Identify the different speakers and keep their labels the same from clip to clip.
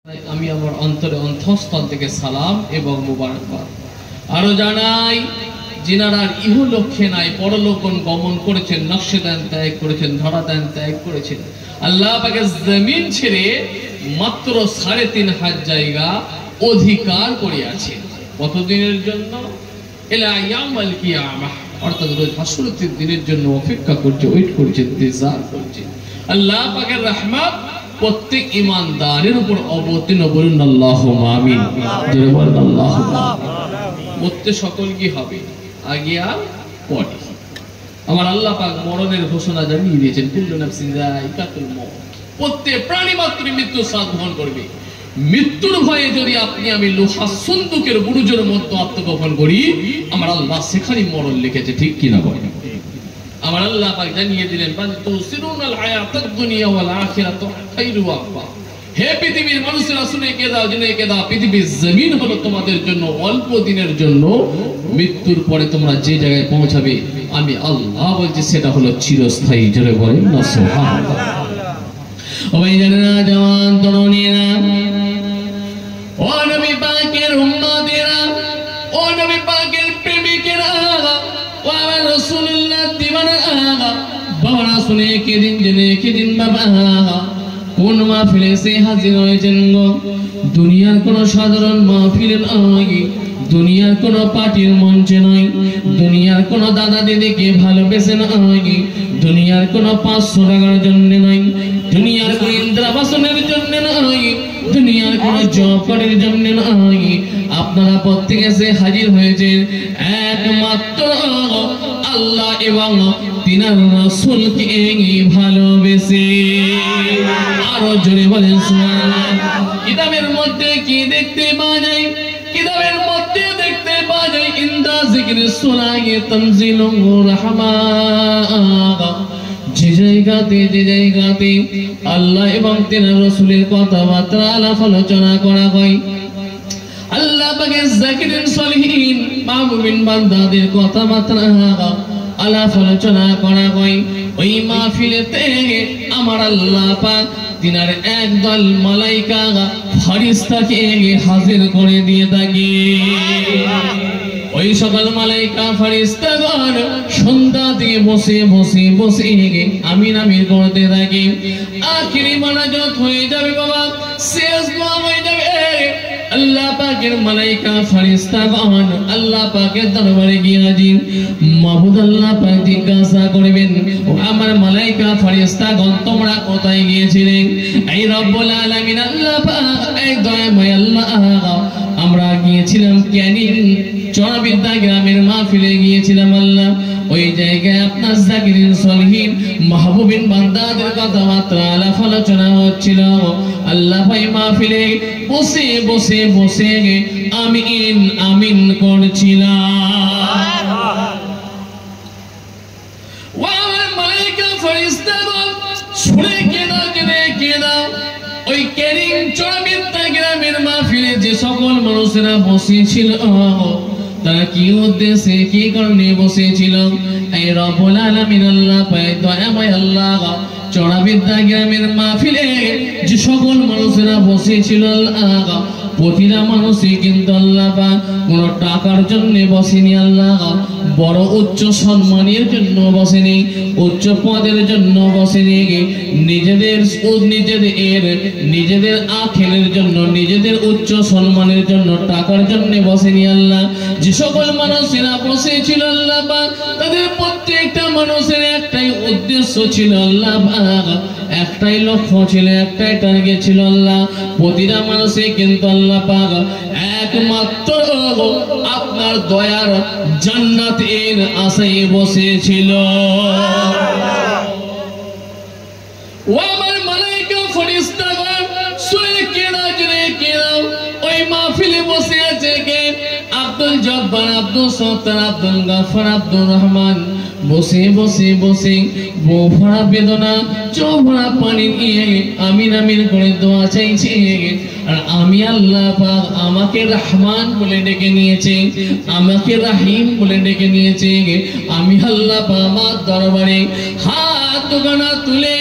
Speaker 1: আমি আমার অন্তরে অন্তঃস্থল থেকে সালাম এবং মুবারকবাদ আরো জানাই যিনারা ইহলোকে নাই পরলোক গমন করেছেন, নকশদান ত্যাগ করেছেন, ধরাদান ত্যাগ করেছেন, আল্লাহ পাকের জমিন ছেড়ে মাত্র ৩.৫ জায়গা অধিকার করে আছে। কতদিনের জন্য? ইলা ইয়াউমাল কিয়ামাহ, অর্থাৎ রোজ হাসরের দিনের জন্য অপেক্ষা করছে, ওয়েট করছে, ইন্তজার করছে। আল্লাহ পাকের রহমত প্রত্যেক ইমানদারের উপর অবতীর্ণ, বলুন আল্লাহুম্মা আমিন। জোরে বলুন আল্লাহুম্মা আমিন। মরতে সকল কি হবে, আগে আর পরে। আমার আল্লাহ পাক মরণের ঘোষণা জানিয়ে দিয়েছেন, কুল্লু নাফসিন যায়িকাতুল মউত, প্রত্যেক প্রাণী মাত্র মৃত্যু স্বাদ গ্রহণ করবে। মৃত্যুর ভয়ে যদি আপনি আমি লোহা সন্দুকের বুরুজের মধ্যে আত্মগোপন করি, আমার আল্লাহ সেখানে মরণ লিখেছে, ঠিক কিনা বলেন? আমার আল্লাহ পাক জানিয়ে দিলেন, বাল তুসিরুনাল হায়াতাদ দুনিয়া ওয়াল আখিরাতু খায়রু ওয়া আবকা। হে পৃথিবীর মানুষেরা, শুনে কে দাও, জেনে কে দাও, পৃথিবীর জমিন হলো তোমাদের জন্য অল্প দিনের জন্য, মৃত্যুর পরে তোমরা যে জায়গায় পৌঁছাবে আমি আল্লাহ বলছি সেটা হলো চিরস্থায়ী। জোরে বলেন না সুবহানাল্লাহ। ও ভাইজানেরা, জওয়ান তরুণীরা, ও নবী পাকের উম্মতেরা, ও নবী পাকের প্রেমিকেরা, ও আমার রাসূলুল্লাহ দিওয়ানা, বাবারা শুনে কেদিন জেনে কেদিন বাবা কোন মাহফিলে সে হাজির হয়েছেন গো? দুনিয়ার কোন সাধারণ মাহফিলে নয়, দুনিয়ার কোন পার্টির মঞ্চে নয়, দুনিয়ার কোন দাদা দিদিকে ভালোবেসে নয়, দুনিয়ার কোন 500 টাকার জন্য নয়, দুনিয়ার কোন ইন্দ্রাবাসনের জন্য নয়, দুনিয়ার কোন জবকারের জন্য নয়। আপনারা প্রত্যেকে এসে হাজির হয়েছেন একমাত্র আল্লাহ এবং তিনার রাসূলকে ভালোবেসে। আরো জোরে বলেন সুবহানাল্লাহ। কিতাবের মধ্যে কি দেখতে পাওয়া যায়? কিতাবের মধ্যে দেখতে পাওয়া যায়, ইনদা যিকরি সুলায়ে তানজিলুর রাহমান। যে জায়গাতে আল্লাহ এবং তিনার রাসূলের কথাবার্তা আলাপ আলোচনা করা হয়, আল্লাহ পাকের যাকিরিন সলিহিন মাহবুবিন বান্দাদের কথাবার্তা আলাপ আলোচনা করা হয়, ওই মাহফিলেতে আমার আল্লাহ পাক তিনার একদল মালাইকা ফেরেশতাকে হাজির করে দিয়ে থাকে। ওই সকল মালাইকা ফেরেশতাগণ সন্ধ্যা থেকে বসে আমিন আমিন করতে থাকে। আখিরি মোনাজাত হয়ে যাবে বাবা, শেষ দোয়া হয়ে যাবে, আল্লাহ পাকের মালাইকা ফেরেশতাগণ আল্লাহ পাকের দরবারে গিয়ে হাজির। মাহবুব আল্লাহ পাক জিজ্ঞাসা করবেন, ও আমার মালাইকা ফেরেশতাগণ তোমরা কোথায় গিয়েছিলে? এই রব্বুল আলামিন আল্লাহ পাক, এই দয়াময় আল্লাহ, আমরা গিয়েছিলাম ক্যানিং চড়াবিদ্যা গ্রামের মাহফিলে গিয়েছিলাম আল্লাহ। ওই জায়গায় আপনার যাকিরিন সলিহিন মাহবুবিন বান্দাদের কথাবার্তা আলাপ আলোচনা হচ্ছিল। আল্লাহ ভাই মাহফিলে বসে আমিন আমিন করছিলাম। মালাইকা ফেরেশতাগণ শুনে কে দাও ওই ক্যানিং চড়াবিদ্যা গ্রামের মাহফিলে যে সকল মানুষেরা বসেছিল, তারা কি উদ্দেশ্যে, কি কারণে বসেছিল? এই রব্বুল আলামিন আল্লাহ পাক দয়াময় আল্লাহ চড়াবিদ্যা গ্রামের মাহফিলে যে সকল মানুষেরা বসেছিল, আল্লাহ প্রতিটা মানুষই কিন্তু আল্লাহ পাক কোন টাকার জন্য বসেনি, আল্লাহ বড় উচ্চ সম্মানের জন্য বসেনি, উচ্চ পদের জন্য বসেনি, নিজেদের আখেরের জন্য, নিজেদের উচ্চ সম্মানের জন্য, টাকার জন্য বসেনি। আল্লাহ যে সকল মানুষেরা বসেছিল আল্লাহ পাক তাদের প্রত্যেকটা মানুষের একটাই উদ্দেশ্য ছিল, আল্লাহ পাক একটাই লক্ষ্য ছিল, একটাই টার্গেট ছিল। আল্লাহ প্রতিটা মানুষে কিন্তু আল্লাহ পাক একমাত্র আপনার দয়ার জান্নাতের আশায় বসেছিল। ও আমার মালাইকা ফেরেশতাগণ শুনে কেনা ওই মাহফিলে বসে আছে কে? আব্দুল জব্বার, আব্দুল সত্তার, আব্দুল গাফফার, আব্দুর রহমান বসে বউ ভরা বেদনা, চোখ ভরা পানি নিয়ে আমিন আমিন করে দোয়া চাইছে। আর আমি আল্লাহ পাক আমাকে রহমান বলে ডেকে নিয়েছে, আমাকে রহিম বলে ডেকে নিয়েছে। আমি আল্লাহ পাক আমার দরবারে হাত দুখানা তুলে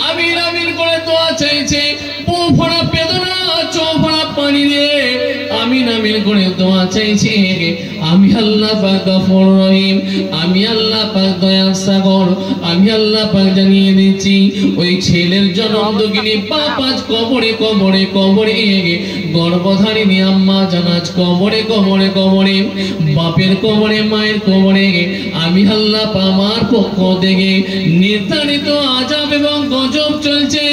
Speaker 1: আমিন আমিন করে দোয়া চাইছে। বউ ভরা বেদনা, চোখ নামের করে দোয়া চাইছে। আমি আল্লাহ পাক গফুর রহিম, আমি আল্লাহ পাক দয়ার সাগর। আমি আল্লাহ পাক জানিয়ে দিচ্ছি ওই ছেলের জনমদগিনী বাপ আজ কবরে কবরে কবরে, গর্ভধারিণী আম্মা জানাজ কবরে কবরে কবরে, বাপের কবরে মায়ের কবরে। আমি আল্লাহ পাক আমার পক্ষ থেকে নির্ধারিত আযাব এবং গজব চলছে,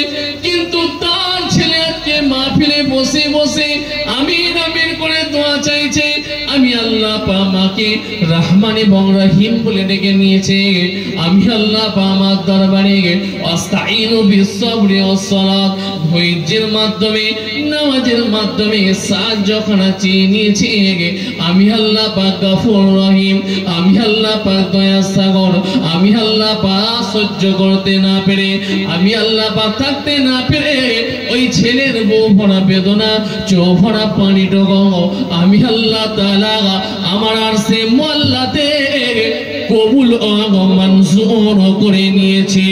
Speaker 1: কিন্তু তার ছেলে আজকে মাহফিলে বসে বসে আমি নামের করে দোয়া চাইছে। আমি আল্লাহ পাক আমাকে রহমান এবং রহিম বলে ডেকে নিয়েছে। আমি আল্লাহ পাক আমার দরবারে আস্তাইনু বিসসবরি ওয়াসসালাত, ধৈর্যের মাধ্যমে নামাজের মাধ্যমে সাহায্য খানা চেয়ে নিয়েছে। আমি আল্লাহ পাক গফুর রহিম, আমি আল্লাহ পাক দয়ার সাগর। আমি আল্লাহ পাক সহ্য করতে না পেরে, আমি আল্লাহ পাক থাকতে না পেরে ওই ছেলের বউ ভরা বেদনা, চোখ ভরা পানি টগো আমি আল্লাহ তাআলা আমার আরশে মোল্লাতে কবুল ও মনজুর করে নিয়েছে।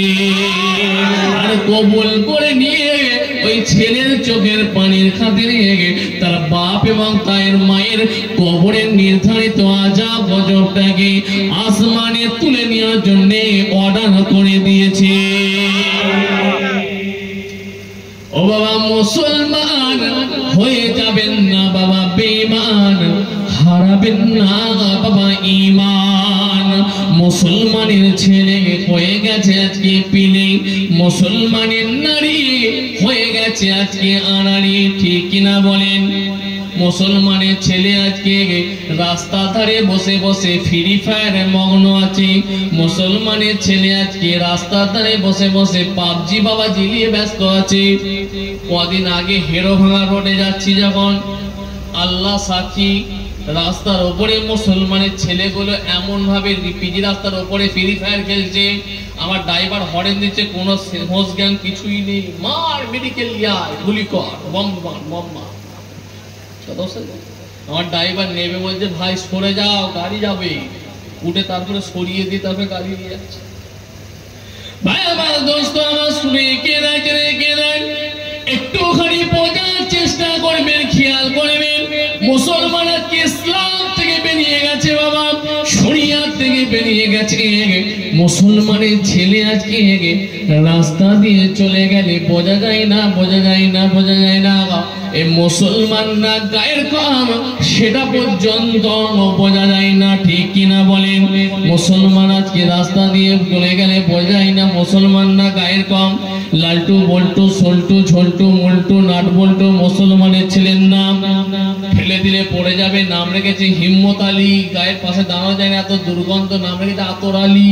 Speaker 1: আর কবুল করে নিয়ে ওই ছেলের চোখের পানির খাতিরে তার বাপ এবং তার মায়ের কবরের নির্ধারিত আযাব গজবটাকে আসমানে তুলে নেওয়ার জন্য অর্ডার করে দিয়েছে। ও বাবা মুসলমান হয়ে যাবেন না বাবা বেঈমান, হারাবেন না বাবা ঈমান। মুসলমানের ছেলে হয়ে গেছে আজকে পিলে, মুসলমানের নারী হয়ে গেছে আজকে আনাড়ি, ঠিক কিনা বলেন? মুসলমানের ছেলে আজকে রাস্তা ধারে বসে বসে ফ্রি ফায়ারে মগ্ন আছে। মুসলমানের ছেলে আজকে রাস্তার ধারে বসে বসে পাবজি বাবা জ্বালিয়ে ব্যস্ত আছে। কদিন আগে হেরো ভাঙা রোডে যাচ্ছি যখন, আল্লাহ সাক্ষী, রাস্তার ওপরে মুসলমানের ছেলেগুলো এমন ভাবে পিজি রাস্তার ওপরে ফ্রি ফায়ার খেলছে, আমার ড্রাইভার হরেন দিচ্ছে, কোনো হোস জ্ঞান কিছুই নেই। মার মেডিকেল লিয়ায়, গুলি কর, বম মার, বম মার। আমার ড্রাইভার নেবে বলছে ভাই সরে যাও, গাড়ি যাবে। উঠে তারপরে সরিয়ে দিয়ে তারপরে গাড়ি নিয়ে যাচ্ছে। ভাই আমার দোস্ত আমার শুনে কে দেয় একটুখানি বোঝার চেষ্টা করবেন, খেয়াল করবেন। মুসলমান আজকে ইসলাম থেকে বেরিয়ে গেছে বাবা, শরিয়াত থেকে বেরিয়ে গেছে। মুসলমানের ছেলে আজকে রাস্তা দিয়ে চলে গেলে বোঝা যায় না, বোঝা যায় না, বোঝা যায় না এই মুসলমান না গায়ের কম, সেটা পর্যন্ত বোঝা যায় না, ঠিক কিনা বলেন? মুসলমান আজকে রাস্তা দিয়ে চলে গেলে বোঝা যায় না মুসলমান না গায়ের কম। লালটু বল্টু সল্টু ঝল্টু মল্টু নাট বল্টু মুসলমানের ছেলের নাম, ফেলে দিলে পড়ে যাবে। নাম রেখেছে হিম্মত আলী, গায়ের পাশে দাঁড়ানো যায় না, এত দুর্গন্ধ। নাম রেখেছে আতর আলী,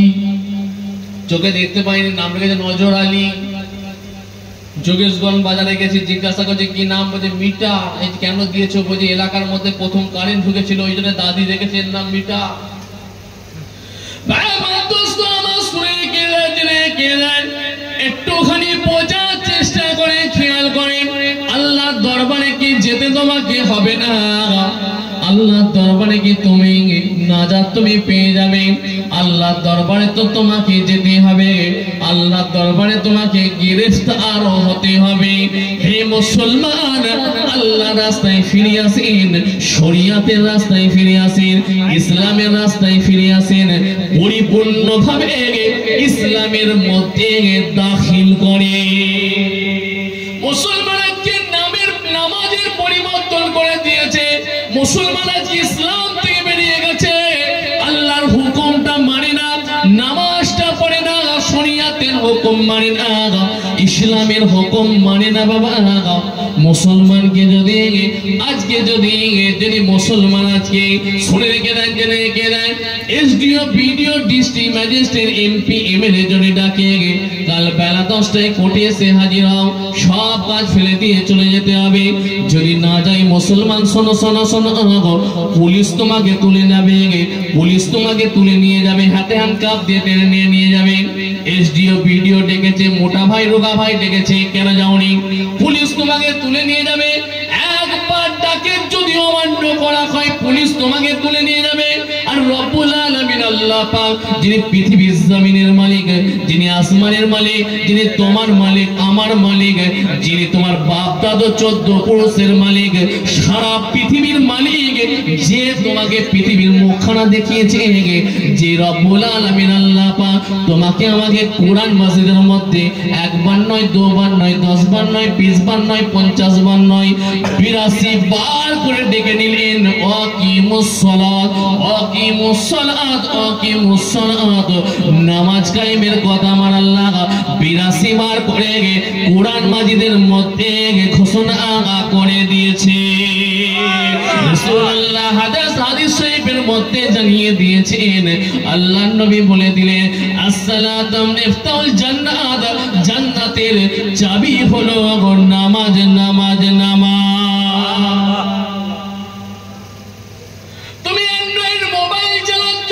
Speaker 1: চোখে দেখতে পাইনি, নাম রেখেছে নজর আলী। যোগেশগঞ্জ বাজারে গেছি, জিজ্ঞাসা করছে কি নাম, বলছে মিটা। এই কেন দিয়েছো? বলছে এলাকার মধ্যে প্রথম কারেন্ট ঢুকেছিল, ওই জন্য দাদি রেখেছে এর নাম মিটা। একটুখানি বোঝার চেষ্টা করে, খেয়াল করেন। আল্লাহর দরবারে কি যেতে তোমাকে হবে না? আল্লাহর দরবারে কি তুমি নাজাত তুমি পেয়ে যাবে? আল্লাহর দরবারে তো তোমাকে যেতে হবে, আল্লাহর দরবারে তোমাকে গ্রেফতার হতে হবে। হে মুসলমান, আল্লাহর রাস্তায় ফিরে আসেন, শরিয়াতের রাস্তায় ফিরে আসেন, ইসলামের রাস্তায় ফিরে আসেন, পরিপূর্ণভাবে ইসলামের মধ্যে দাখিল করে। মুসলমান আজকে নামাজের পরিবর্তন করে দিয়েছে। মুসলমান আজকে ইসলাম থেকে বেরিয়ে গেছে, আল্লাহর হুকুমটা মানে না, নামাজটা পড়ে না, শরিয়াতের হুকুম মানে না, ইসলামের হুকুম মানে না বাবা। মুসলমানকে যদি আজকে যদি মুসলমান আজকে শুনে রেখে দেন, SDO BDO district magistrate MP MLA যদি ডাকে কাল বেলা 10টায় কোর্টে এসে হাজির হও, সব কাজ ফেলে দিয়ে চলে যেতে হবে। যদি না যাই মুসলমান, শোনো শোনো শোনো, পুলিশ তোমাকে তুলে নেবে, পুলিশ তোমাকে তুলে নিয়ে যাবে, হাতে হ্যান্ডকাফ দিয়ে টেনে নিয়ে যাবে। এসডিও বিডিও ডেকেছে, মোটা ভাই রোগা ভাই ডেকেছে, কেন যাওনি? পুলিশ তোমাকে তুলে নিয়ে যাবে। একবার ডাকে যদি অমান্য করা হয়, পুলিশ তোমাকে তুলে নিয়ে যাবে। আর রব্বুল আলামিন আল্লাহ আল্লাহ পাক, যিনি পৃথিবীর জমিনের মালিক, যিনি আসমানের মালিক, যিনি তোমার মালিক, আমার মালিক, যিনি তোমার বাপ দাদা 14 পুরুষের মালিক, সারা পৃথিবীর মালিক, যে তোমাকে পৃথিবীর মুখখানা দেখিয়েছে, যে রব্বুল আলামিন আল্লাহ পাক তোমাকে আমাকে কোরআন মাজিদের মধ্যে একবার নয়, দুবার নয়, 10 বার নয়, 20 বার নয়, 50 বার নয়, 82 বার করে ডেকে নিলেন। আকিমুস সালাত, আকিমুস সালাত, আকিমুস সালাত, নামাজ কায়েমের কথা আমার আল্লাহ 82 বার করে কোরআন মাজিদের মধ্যে ঘোষণা করে দিয়েছে। রাসূলুল্লাহ হাদিস শরীফের মধ্যে জানিয়ে দিয়েছেন, আল্লাহর নবী বলে দিলেন, আসসালাতু মিফতাহুল জান্নাত, জান্নাতের চাবি হলো নামাজ, নামাজ, নামাজ। তুমি অ্যান্ড্রয়েড মোবাইল চালাচ্ছ,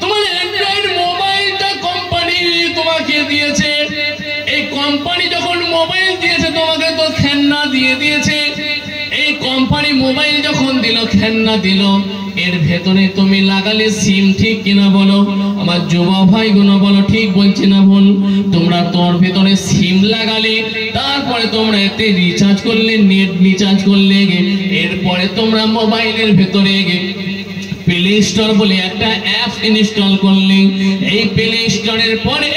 Speaker 1: তোমার অ্যান্ড্রয়েড মোবাইলটা কোম্পানি তোমাকে দিয়েছে। এই কোম্পানি যখন মোবাইল দিয়েছে তোমাকে তো খেলনা দিয়ে দিয়েছে। এই কোম্পানি মোবাইল যখন দিল, খেলনা দিল, এর ভেতরে তুমি লাগালে সিম, ঠিক কিনা বলো? আমার যুবা ভাইগুলো বলো, ঠিক বলছি না ভুল? তোমরা তোর ভেতরে সিম লাগালে, তারপরে তোমরা এতে রিচার্জ করলে, নেট রিচার্জ করলে, এরপরে তোমরা মোবাইলের ভেতরে প্লে স্টোর বলে একটা অ্যাপ ইনস্টল করলে। এই প্লে স্টোরের পরে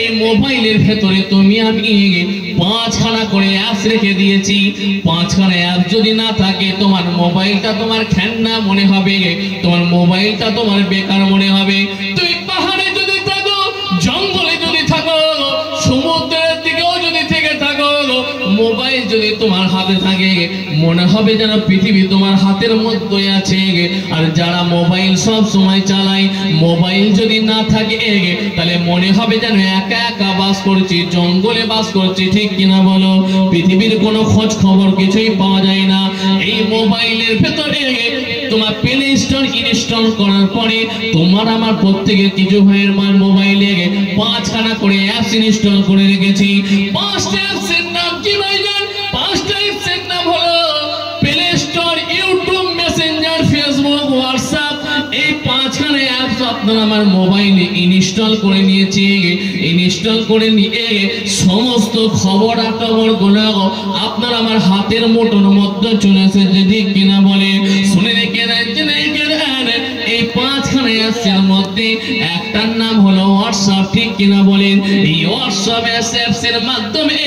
Speaker 1: এই মোবাইলের ভেতরে তুমি আমি 5খানা করে অ্যাপস রেখে দিয়েছি। 5খানা অ্যাপ যদি না থাকে, তোমার মোবাইলটা তোমার খেলনা মনে হবে, তোমার মোবাইলটা তোমার বেকার মনে হবে। তুই পাহাড়ে যদি থাকো, জঙ্গলে যদি থাকো, সমুদ্রের দিকেও যদি থেকে থাকো, মোবাইল যদি তোমার হাতে থাকে, মনে হবে যেন পৃথিবী তোমার হাতের মধ্যে আছে। আর যারা মোবাইল সব সময় চালায়, মোবাইল যদি না থাকে, তাহলে মনে হবে যেন একা একা বাস করছি, জঙ্গলে বাস করছি, ঠিক কিনা বলো? পৃথিবীর কোনো খোঁজ খবর কিছুই পাওয়া যায় না। এই মোবাইলের ভেতরে তোমার প্লে স্টোর ইনস্টল করার পরে তোমার আমার প্রত্যেকের কিছু ভাইয়ের মোবাইলে 5খানা করে অ্যাপস ইনস্টল করে রেখেছি। 5টা অ্যাপসের নাম কি ভাইজান? 5টা অ্যাপসের নাম হলো play store, YouTube, Messenger, Facebook, WhatsApp. এই 5খানা অ্যাপস আপনার আমার মোবাইলে ইনস্টল করে নিয়েছি। ইনস্টল করে নিয়ে সমস্ত খবর গুলো আপনার আমার হাতের মুঠোর মধ্যে চলে এসেছে, ঠিক কিনা বলে? শুনে রেখে দেন, এই 5খানা অ্যাপসের মধ্যে একটার নাম হলো হোয়াটসঅ্যাপ, ঠিক কিনা বলেন? এই হোয়াটসঅ্যাপ অ্যাপসের মাধ্যমে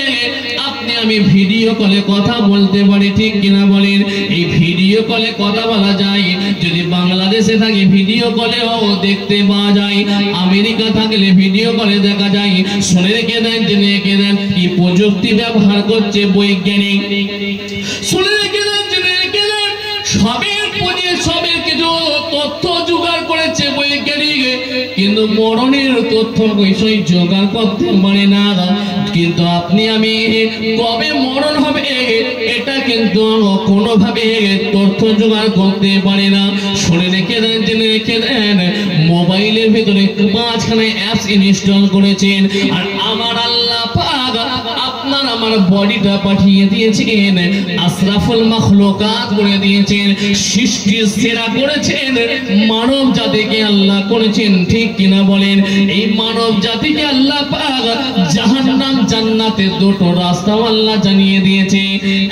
Speaker 1: আপনি আমি ভিডিও কলে কথা বলতে পারি, ঠিক কিনা বলেন? এই ভিডিও কলে কথা বলা যায়। যদি বাংলাদেশে থাকে ভিডিও কলেও দেখতে পাওয়া যায়, আমেরিকা থাকলে ভিডিও কলে দেখা যায়। শুনে রেখে দেন, জেনে রেখে দেন, কি প্রযুক্তি ব্যবহার করছে বৈজ্ঞানিক। শুনে রেখে দেন, জেনে রেখে দেন, সবের কিছু তথ্য জোগাড় করেছে বৈজ্ঞানিক, কিন্তু মরণের তথ্য বিষয় জোগাড় করতে পারে না। কিন্তু আপনি আমি কবে মরণ হবে এটা কিন্তু কোনোভাবে তথ্য জোগাড় করতে পারে না। শুনে রেখে দেন, জেনে রেখে দেন, মোবাইলের ভিতরে 5খানা অ্যাপস ইনস্টল করেছেন। আর আমার আল্লাহ পাক আপনার আমার বডিটা পাঠিয়ে দিয়েছেন, আশরাফুল মাখলুকাত করে দিয়েছেন, সৃষ্টির সেরা করেছেন, মানব জাতিকে আল্লাহ করেছেন, ঠিক কিনা বলেন? এই মানব জাতিকে আল্লাহ পাক জাহান্নাম জান্নাতের দুটো রাস্তা আল্লাহ জানিয়ে দিয়েছে।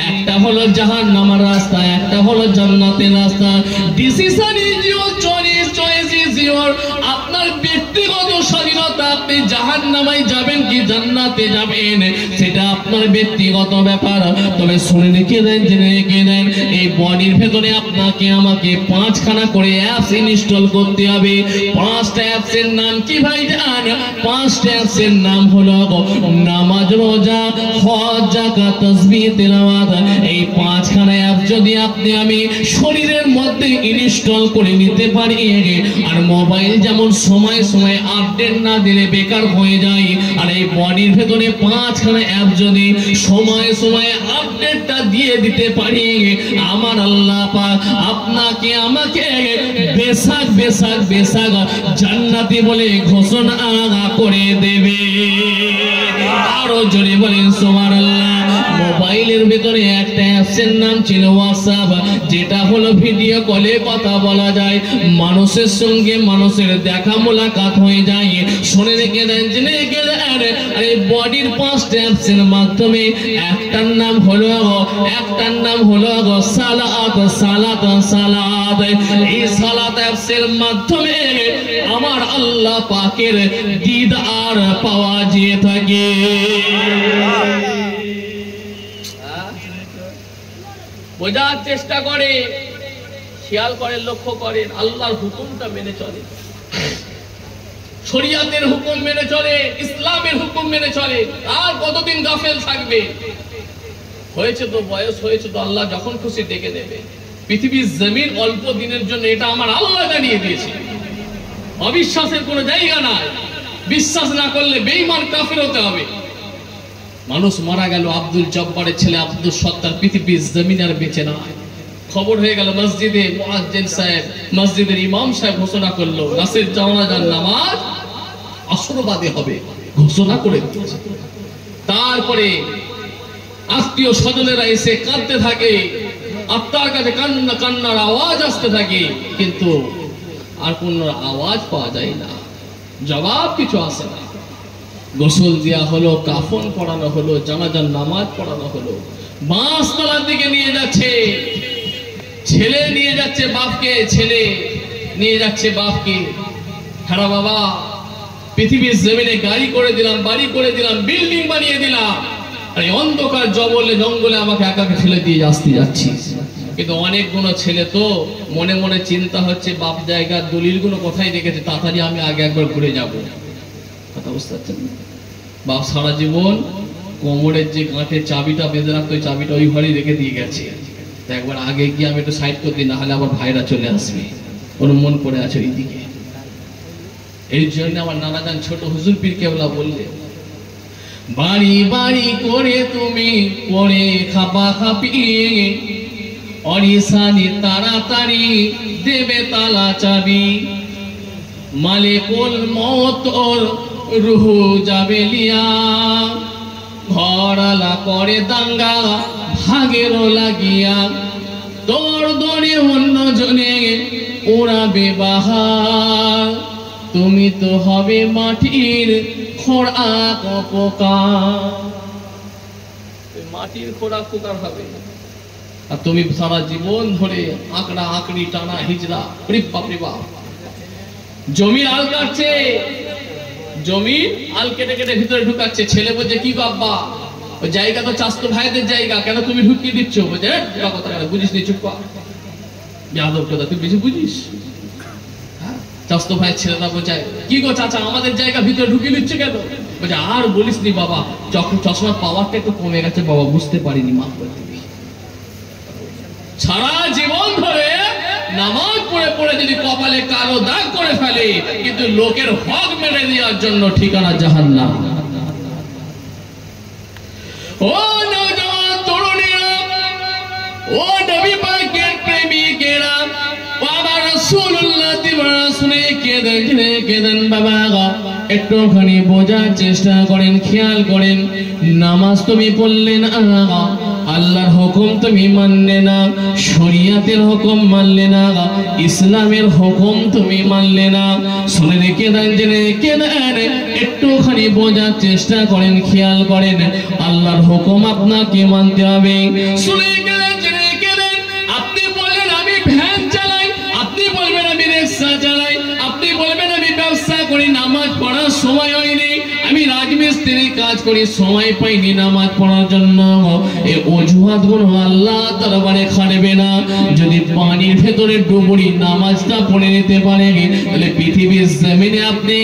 Speaker 1: একটা হলো জাহান্নামের রাস্তা, একটা হলো জান্নাতের রাস্তা। Decision is your, choice is your. আপনার ব্যক্তিগত স্বাধীনতা, আপনি জাহান্নামে যাবেন কি জান্নাতে যাবেন সেটা আপনার ব্যক্তিগত ব্যাপার। তবে শুনে রেখে দেন, জেনে রেখে দেন, এই বডির ভেতরে আপনাকে আমাকে 5খানা করে অ্যাপস ইনস্টল করতে হবে। 5টা অ্যাপসের নাম কি ভাই জান? 5টা অ্যাপসের নাম হলো নামাজ, রোজা, হজ, যাকাত, তাসবিহ, তেলাওয়াত। এই 5খানা অ্যাপ যদি আপনি আমি শরীরের মধ্যে ইনস্টল করে নিতে পারি, আর মোবাইল যেমন সময় সময় আপডেট না দিলে বেকার হয়ে যায়, আর এই বডির ভেতরে 5খানা অ্যাপ যদি সময় সময় আপডেটটা দিয়ে দিতে পারি, আমার আল্লাহ পাক আপনাকে আমাকে বেশাক বেশাক বেশাক জান্নাতি বলে ঘোষণা করে দেবে। আরো জোরে বলেন সুবহানাল্লাহ। মোবাইলের ভিতরে একটা অ্যাপসের নাম ছিল হোয়াটসঅ্যাপ, যেটা হলো ভিডিও কলে কথা বলা যায়, মানুষের সঙ্গে মানুষের দেখা মোলাকাত হয়ে যায়। শুনে রেখে দেন, জেনে রেখে দেন, আরে বডির 5টা অ্যাপসের মাধ্যমে একটার নাম হলো সালাত। সালাত এই সালাত অ্যাপসের মাধ্যমে আমার আল্লাহ পাকের দিদার পাওয়া যেয়ে থাকে। বোঝার চেষ্টা করে, খেয়াল করেন, লক্ষ্য করেন, আল্লাহর হুকুমটা মেনে চলে, শরিয়াতের হুকুম মেনে চলে, ইসলামের হুকুম মেনে চলে। আর কতদিন গাফেল থাকবে? হয়েছে তো, বয়স হয়েছে তো, আল্লাহ যখন খুশি ডেকে নেবে। পৃথিবীর জমিন অল্প দিনের জন্য, এটা আমার আল্লাহ জানিয়ে দিয়েছে। অবিশ্বাসের কোনো জায়গা নাই। বিশ্বাস না করলে বেঈমান কাফের হতে হবে। মানুষ মারা গেল, আব্দুল জব্বারের ছেলে আব্দুল সত্তার পৃথিবীর জমিন আর বেঁচে না। খবর হয়ে গেল, মসজিদে মুয়াজ্জিন সাহেব, মসজিদের ইমাম সাহেব ঘোষণা করলো নাসির জানাজার নামাজ আসর বাদে হবে, ঘোষণা করে দিয়েছে। তারপরে আত্মীয় স্বজনেরা এসে কাঁদতে থাকে, আত্মার কাছে কান্নার আওয়াজ আসতে থাকে, কিন্তু আর কোন আওয়াজ পাওয়া যায় না, জবাব কিছু আসে না। গোসল দেওয়া হলো, কাফন পড়ানো হলো, জানাজার নামাজ পড়ানো হলো। বাঁশতলার দিকে নিয়ে যাচ্ছে, ছেলে নিয়ে যাচ্ছে বাপকে, ছেলে নিয়ে যাচ্ছে বাপকে। হ্যাঁ বাবা, পৃথিবীর জমিনে গাড়ি করে দিলাম, বাড়ি করে দিলাম, বিল্ডিং বানিয়ে দিলাম, আর এই অন্ধকার জঙ্গলে আমাকে একাকে ফেলে দিয়ে আসতে যাচ্ছি। কিন্তু অনেকগুলো ছেলে তো মনে মনে চিন্তা হচ্ছে, বাপ জায়গার দলিলগুলো কোথায় রেখেছে, তাড়াতাড়ি আমি আগে একবার ঘুরে যাব। কথা বুঝতে পারছেন? বাপ সারা জীবন কোমরের যে গাঁটের চাবিটা বেঁধে রাখতো, ওই চাবিটা ওই ঘরেই রেখে দিয়ে গেছে। তো একবার আগে গিয়ে আমি একটু সাইড করে দিই, না হলে আবার ভাইরা চলে আসবে, ওর মন পড়ে আছে ওই দিকে। এই জন্য আমার নানাজান ছোট হুজুর পীর কেবলা বললেন, বাড়ি বাড়ি করে তুমি পড়ে খাপা খাপি, অরিসানি তাড়াতাড়ি দেবে তালা চাবি, মালিকুল মওত ওর রুহু যাবে লিয়া, ঘরালা করে দাঙ্গা ভাগেরও লাগিয়া, তোর দরে অন্য জনে ওড়াবে বাহার, তুমি তো হবে মাটির খোরাক পোকা। মাটির খোরাক পোকার হবে, আর তুমি সারা জীবন ধরে আঁকড়া আঁকড়ি টানা হিজড়া, বাপরে বাপ। জমির আল কাটছে, জমির আল কেটে কেটে ভিতরে ঢুকাচ্ছে। ছেলে বলছে, কি বাবা, ওই জায়গা তো চাস্তো ভাইদের জায়গা, কেন তুমি ঢুকিয়ে দিচ্ছ? বলছে, কথা কেন বুঝিস নি, চুপ কর, যাদব কথা তুই বেশি বুঝিস। চাস্তো ভাইয়ের ছেলেরা বলছে, কি গো চাচা, আমাদের জায়গা ভিতরে ঢুকিয়ে দিচ্ছে কেন? বলছে, আর বলিস নি বাবা, চশমার পাওয়ারটা একটু কমে গেছে বাবা, বুঝতে পারিনি, মাফ করে দিবি। সারা জীবন ধরে নামাজ পড়ে পড়ে যদি কপালে কালো দাগ করে ফেলে, কিন্তু লোকের হক মেরে দেওয়ার জন্য ঠিকানা জাহান্নাম। ও নওজওয়ান তরুণীরা, ও নবী পাকের প্রেমিকেরা, বাবা রাসূলুল্লাহ দিবারা শুনে কেঁদেন বাবা, একটুখানি বোঝার চেষ্টা করেন, খেয়াল করেন। নামাজ তুমি পড়লেন, আল্লাহর হুকুম তুমি মানলে না, শরিয়াতের হুকুম মানলে না, ইসলামের হুকুম তুমি মানলে না। শুনে রেখে দেন, জেনে রেখে দেন, একটুখানি বোঝার চেষ্টা করেন, খেয়াল করেন। আল্লাহর হুকুম আপনাকে মানতে হবে। শুনে রেখে দেন, জেনে রেখে দেন। আপনি বলবেন আমি ভ্যান চালাই, আপনি বলবেন আমি রিক্সা চালাই, আপনি বলবেন আমি ব্যবসা করি, নামাজ পড়ার সময় হয়নি, আমি রাজমিস্ত্রি কাজ করি, সময় পাইনি নামাজ পড়ার জন্য। এই অজুহাত গুলো আল্লাহ দরবারে খাটবে না। যদি পানির ভেতরে ডুবুরি নামাজটা পড়ে নিতে পারে, তাহলে পৃথিবীর জমিনে আপনি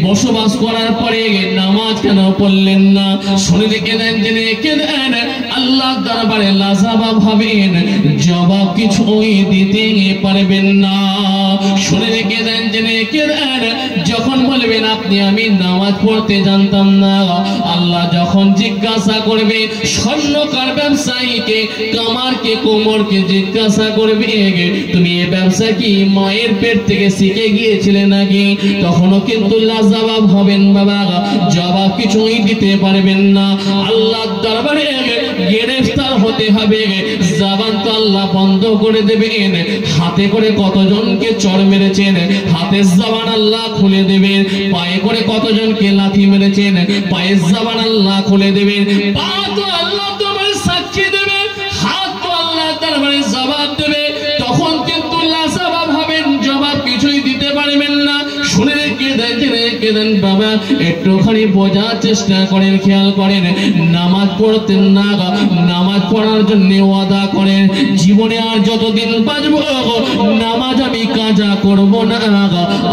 Speaker 1: বসবাস করার পরে নামাজ কেন পড়লেন না? শুনে রেখে দেন, জেনে রেখে দেন, আল্লাহ দরবারে লাজবাব হবেন, জবাব কিছুই দিতে পারবেন না। শুনে রেখে দেন, জেনে রেখে দেন। যখন বলবেন আপনি আমি নামাজ পড়তে জানতাম না, আল্লাহ যখন জিজ্ঞাসা করবে স্বর্ণকার ব্যবসায়ীকে, কামারকে, কোমরকে জিজ্ঞাসা করবে তুমি এই ব্যবসা কি মায়ের পেট থেকে শিখে গিয়েছিলে নাকি, তখনও কিন্তু লাজবাব হবেন বাবা, জবাব কিছুই দিতে পারবেন না। আল্লাহর দরবারে গ্রেফতার হতে হবে। জবান তো আল্লাহ বন্ধ করে দেবেন। হাতে করে কতজনকে চড় মেরেছেন, হাতের জবান আল্লাহ খুলে দেবেন। পায়ে করে কতজনকে লাথি মেরেছেন, পায়ের জবান আল্লাহ খুলে দেবেন। পা তো আল্লাহ তোমার সাক্ষী দেবে, হাত তো আল্লাহ দরবারে জবাব দেবে। তখন কিন্তু লাজবাব হবেন, জবাব কিছুই দিতে পারবেন না। শুনে রেখে দেন বাবা, একটুখানি বোঝার চেষ্টা করেন, খেয়াল করেন। নামাজ পড়তেন না, নামাজ পড়ার জন্য ওয়াদা করেন জীবনে আর যতদিন বাঁচব নামাজ আমি কাজা করব না,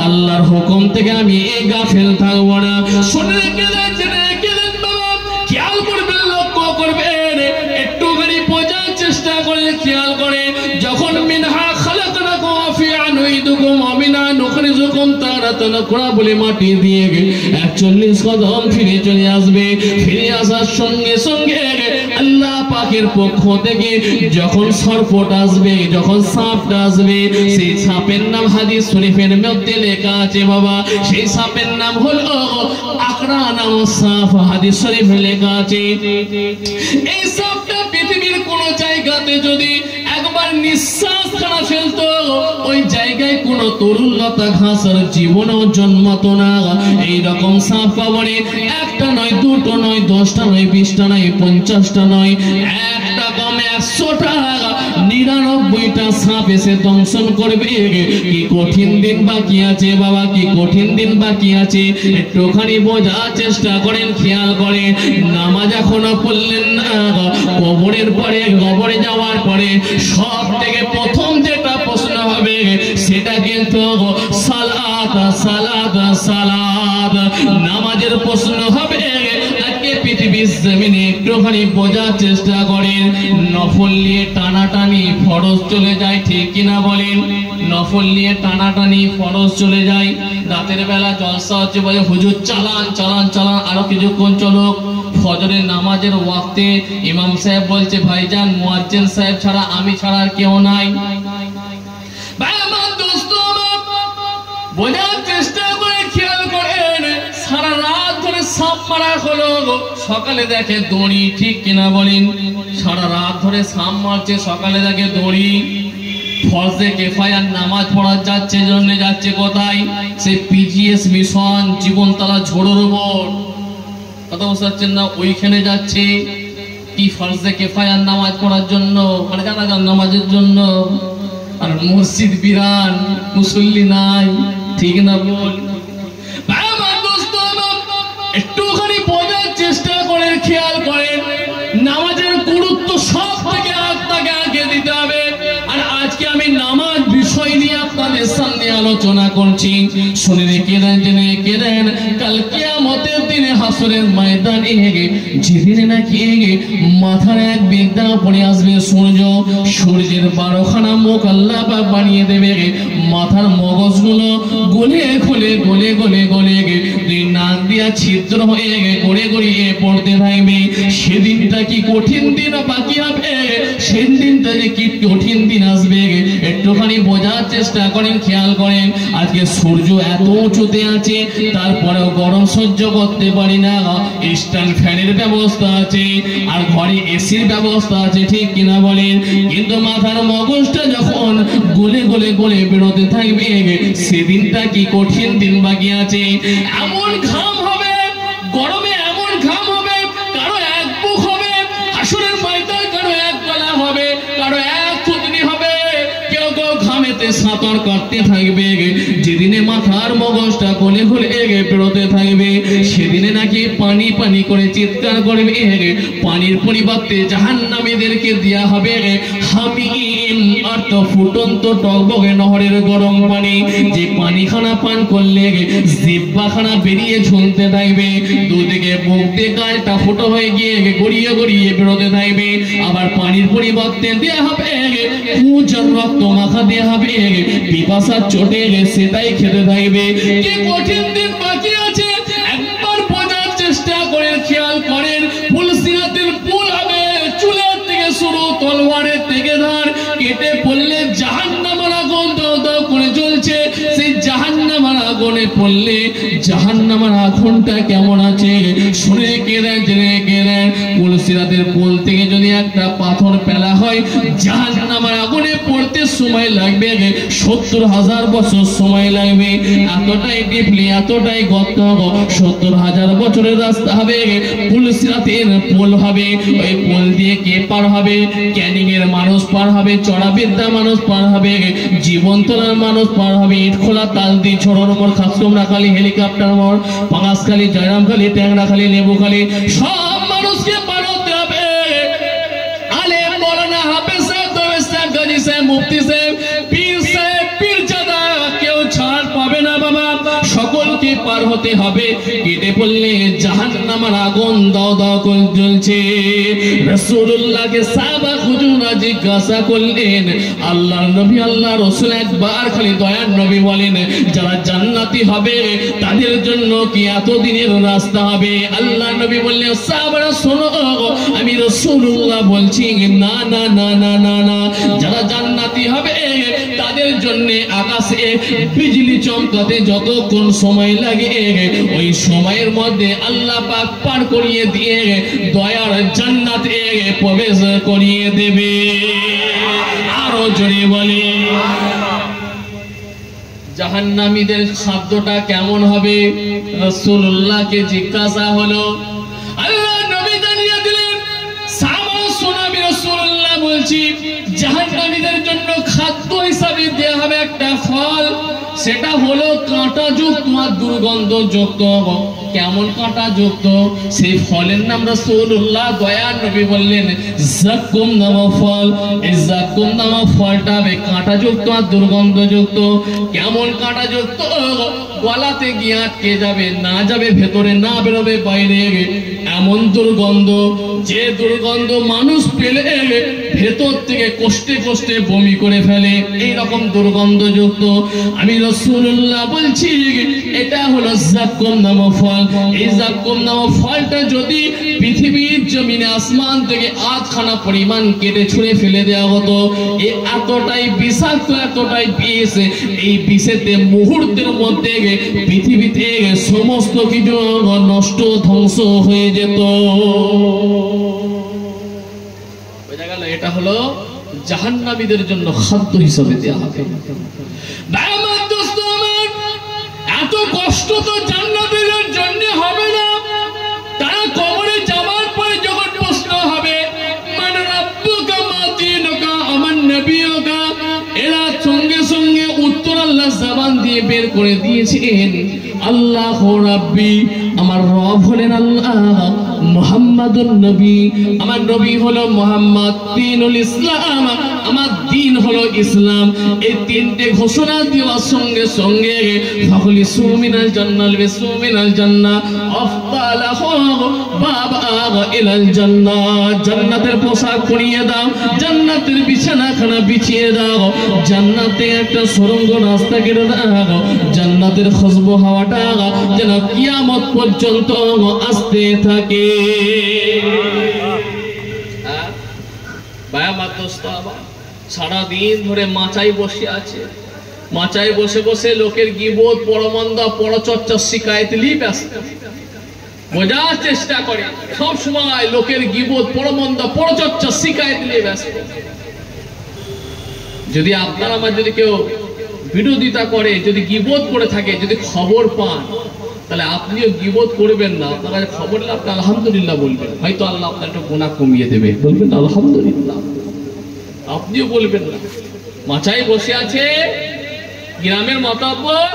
Speaker 1: আল্লাহর হুকুম থেকে আমি গাফেল থাকবো না। শুনে রেখে দেন বাবা, খেয়াল করবেন, লক্ষ্য করবেন, একটুখানি বোঝার চেষ্টা করে খেয়াল করে। যখন মিনহা খালাকনাকুম ওয়া ফিহা নুঈদুকুম ওয়া মিনহা নুখরিজুকুম তারাতান উখরা বলে মাটি দিয়ে 41 কদম ফিরে চলে আসবে। ফিরে আসার সঙ্গে সঙ্গে আল্লাহ পাকের পক্ষ থেকে যখন সর্পটা আসবে, যখন সাপটা আসবে, সেই সাপের নাম হাদিস শরীফের মধ্যে লেখা আছে বাবা, সেই সাপের নাম হলো আকরা নাম সাপ, হাদিস শরীফে লেখা আছে। এই সাপটা পৃথিবীর কোন জায়গাতে যদি একবার নিঃশ্বাস ছাড়া ফেলতো, ওই জায়গায় কোন তরুলতা ঘাসের জীবনও জন্মাতো না। এইরকম সাপ কবরে একটা নয়, দুটো নয়, 10টা নয়, 20টা নয়, 50টা নয়, একটা কম 100টা 99টা সাপ এসে দংশন করবে। কি কঠিন দিন বাকি আছে বাবা, কি কঠিন দিন বাকি আছে। একটুখানি বোঝার চেষ্টা করেন, খেয়াল করেন। নামাজ এখনো পড়লেন না, কবরের পরে, কবরে যাওয়ার পরে সব থেকে প্রথম যেটা প্রশ্ন হবে সেটা কিন্তু সালাত, সালাত, সালাত, নামাজের প্রশ্ন হবে। আজকে পৃথিবীর জমিনে একটুখানি বোঝার চেষ্টা করেন, নফল নিয়ে টানাটানি ফরজ চলে যায়, ঠিক কিনা বলেন? নফল নিয়ে টানাটানি ফরজ চলে যায়। রাতের বেলা জলসা হচ্ছে, বলে হুজুর চালান চালান চালান, আরো কিছুক্ষণ চলুক। ফজরের নামাজের ওয়াক্তে ইমাম সাহেব বলছে ভাইজান মুয়াজ্জিন সাহেব ছাড়া, আমি ছাড়া আর কেউ নাই। বোঝার চেষ্টা করে খেয়াল করেন, সারা রাত ধরে সাপ মারা হলো, সকালে দেখে দড়ি, ঠিক কিনা বলেন? সারা রাত ধরে সাপ মারছে, সকালে দেখে দড়ি। ফরজে কিফায়ার নামাজ পড়া যাচ্ছে, জন্য যাচ্ছে কোথায়? সেই পিজিএস মিশন জীবনতলা ঝোড়োর উপর, কথা বুঝতে পারছেন না? ওইখানে যাচ্ছে কি ফরজে কিফায়ার নামাজ পড়ার জন্য, মানে জানাজার নামাজের জন্য। আর মসজিদ বিরান, মুসল্লি নাই, ঠিক না বল? একটুখানি বোঝার চেষ্টা করে খেয়াল করেন, নামাজের গুরুত্ব সব থেকে আপনাকে আগে দিতে হবে। আর আজকে আমি নামাজ বিষয় নিয়ে আপনাদের সামনে আলোচনা করছি। শুনে রেখে দেন, জেনে রেখে দেন, কাল কিয়ামতের দিনে হাসরের ময়দানে যেদিনে নাকি মাথার এক বিঘা পড়ে আসবে সূর্য, সূর্যের 12খানা মুখ আল্লাহ পাক বানিয়ে দেবে। মাথার মগজগুলো গলে গলে গলে গলে গলে দুই নাক দিয়া ছিদ্র হয়ে গড়ে গড়িয়ে পড়তে থাকবে। সেদিনটা কি কঠিন দিন বাকি হবে, সেদিনটা যে কি কঠিন দিন আসবে। একটুখানি বোঝার চেষ্টা করেন, খেয়াল করেন। আজকে সূর্য এত উঁচুতে আছে, তারপরেও গরম সহ্য করতে পারি না। স্ট্যান্ড ফ্যানের ব্যবস্থা আছে, আর ঘরে এসির ব্যবস্থা আছে, ঠিক কিনা বলেন? কিন্তু মাথার মগজটা যখন গলে গলে গলে বেরোতে থাকবে, সেদিনটা কি কঠিন দিন বাকি আছে। এমন ঘাম হবে, গরমে এমন ঘাম হবে, কারো এক বুক হবে, হাসরের ময়দান কারো এক গলা হবে, কারো এক থুতনি হবে, কেউ কেউ ঘামেতে সাঁতার কাটতে থাকবে। যেদিনে মাথার মগজটা গলে গলে বেরোতে থাকবে, সেদিনে নাকি পানি পানি করে চিৎকার করবে। পানির পরিবর্তে জাহান্নামীদেরকে দেয়া হবে হামিম, অর্থ ফুটন্ত টকবকে নহরের গরম পানি। যে পানিখানা পান করলে জিহ্বাখানা বেরিয়ে ঝুলতে থাকবে, দুদিকে মুখ দিয়ে গালটা ফুটো হয়ে গিয়ে গড়িয়ে গড়িয়ে বেরোতে থাকবে। আবার পানির পরিবর্তে দেয়া হবে কুচের রক্ত মাখা দেয়া হবে পিপাসার চোটে সেটাই খেতে থাকবে। কি কঠিন দিন বাকি আছে, একবার বোঝার চেষ্টা করেন, খেয়াল করেন। ফুলসিরাতের পুল হবে, চুলের থেকে শুরু, তলোয়ারের থেকে ধার, কেটে পড়লে জাহান্নামের আগুন দাও দাও করে জ্বলছে। সেই জাহান্নামের আগুনে পড়লে জাহান্নামের আগুনটা কেমন আছে শুনে কেঁদেন, জেনে কেঁদেন। ফুলসিরাতের পুল থেকে যদি একটা পাথর ফেলা হয়, জাহান্নামের আগুনে পড়তে সময় লাগবে 70,000 বছর সময় লাগবে। এতটাই ডিপলি, এতটাই গর্ত, 70,000 বছরের রাস্তা হবে। ফুলসিরাতের পুল হবে, ওই পুল দিয়ে কে পার হবে? ক্যানিং এর মানুষ পার হবে, চড়াবিদ্যা মানুষ পার হবে, জীবনতলার মানুষ পার হবে, ইটখোলা, তালদি, ছড়র মোড়, খাসকুমরাখালী, হেলিকপ্টার মোড়, পাঙাশখালী, জয়রামখালী, ট্যাংরাখালী, লেবুখালী, সব মানুষকে পার হতে হবে। আলে মৌলানা, হাফেজ সাহেব, দরবেশ সাহেব, গাজী সাহেব, মুফতি সাহেব, পীর সাহেব, পীরজাদা, কেউ ছাড় পাবে না বাবা, সকলকে পার হতে হবে। কেটে পড়লে জাহান্নামের আগুন দাও দাও করে জ্বলছে। রাসূলুল্লাহকে সাহাবা হুজুররা জিজ্ঞাসা করলেন, আল্লাহর নবী, আল্লাহ রাসূল, একবার খালি দয়ার নবী বলেন, যারা জান্নাতি হবে তাদের জন্য কি এত দিনের রাস্তা হবে? আল্লাহর নবী বললেন, সাহাবারা শোনো, আমি রাসূলুল্লাহ বলছি, না না না না না না, যারা জান্নাতি হবে তাদের জন্য আকাশে বিজলি চমকাতে যতক্ষণ সময় লাগে, ওই সময়ের মধ্যে আল্লাহ পাক পার করিয়ে দিয়ে দয়ার জান্নাতে প্রবেশ করিয়ে দেবে। আরো জোরে বলি, জাহান্নামীদের শব্দটা কেমন হবে? রাসূলুল্লাহকে জিজ্ঞাসা হলো, আল্লাহ নবী জানিয়ে দিলেন, সাহাবা শোনাবে, রাসূলুল্লাহ বলছি, জাহান্নামীদের জন্য খাদ্য হিসাবে দেয়া হবে একটা ফল, সেটা হলো কাঁটাযুক্ত আর দুর্গন্ধযুক্ত। কেমন কাঁটাযুক্ত? সেই ফলের নাম রাসূলুল্লাহ দয়ার নবী বললেন যাক্কুম নামক ফল। এই যাক্কুম নামক ফলটা হবে কাঁটাযুক্ত আর দুর্গন্ধযুক্ত। কেমন কাঁটাযুক্ত? গলাতে গিয়ে আটকে যাবে, না যাবে ভেতরে, না বেরোবে বাইরে, এমন দুর্গন্ধ, যে দুর্গন্ধ মানুষ পেলে ভেতর থেকে কষ্টে কষ্টে বমি করে ফেলে, এই রকম দুর্গন্ধযুক্ত। আমি রাসূলুল্লাহ বলছি, এটা হলো যাক্কুম নামক ফল। এই যাক্কুম নামক ফলটা যদি পৃথিবীর জমিনে আসমান থেকে আধখানা পরিমাণ কেটে ছুঁড়ে ফেলে দেওয়া হতো, এতটাই বিষাক্ত, এতটাই বিষ, এই বিষেতে মুহূর্তের মধ্যে পৃথিবীতে সমস্ত কিছু নষ্ট, ধ্বংস হয়ে যেত। এটা হলো জাহান্নামীদের জন্য খাদ্য হিসাবে দেয়া হবে। এত কষ্ট তো জান্নাতীদের জন্য হবে না। তারা কবরে যাওয়ার পরে যখন প্রশ্ন হবে, মান রাব্বুকা মা দীনুকা আমার নবিয়ুকা, এরা সঙ্গে সঙ্গে উত্তর আল্লাহ জবান দিয়ে বের করে দিয়েছেন, আল্লাহ রাব্বি, আমার রব হলেন আল্লাহ, মুহাম্মাদুন নবী, আমার নবী হলো মুহাম্মদ, দ্বীনুল ইসলাম, আমার দ্বীন হলো ইসলাম। এই তিনটে ঘোষণা দেওয়ার সঙ্গে সঙ্গে ফাকুলি সুমিনাল জান্নাল বিসুমিনাল জান্নাহ আফতালাহু বাবা ইলাল জান্নাহ, জান্নাতের পোশাক পরিয়ে দাও, জান্নাতের বিছানাখানা বিছিয়ে দাও, জান্নাতে একটা সুড়ঙ্গ রাস্তা কেটে দাও, জান্নাতের খুশবু হাওয়াটা যেন কিয়ামত পর্যন্ত আসতে থাকে। সারাদিন ধরে মাচায় বসে আছে, মাচায় বসে বসে লোকের গীবত, পরমন্দা, পরচর্চা, শিকায়েত নিয়ে ব্যস্ত, বোঝার চেষ্টা করে, সব সময় লোকের গীবত, পরমন্দা, পরচর্চা, শিকায়েত নিয়ে ব্যস্ত। যদি আপনার আমার যদি কেউ বিরোধিতা করে, যদি গীবত করে থাকে, যদি খবর পান, তাহলে আপনিও গীবত করবেন না। আপনার কাছে খবর এলে আপনি আলহামদুলিল্লাহ বলবেন, হয়তো আল্লাহ আপনার একটু গুনাহ কমিয়ে দেবে, বলবেন আলহামদুলিল্লাহ। আপনিও বলবেন না। মাচায় বসে আছে গ্রামের মাতাব্বর,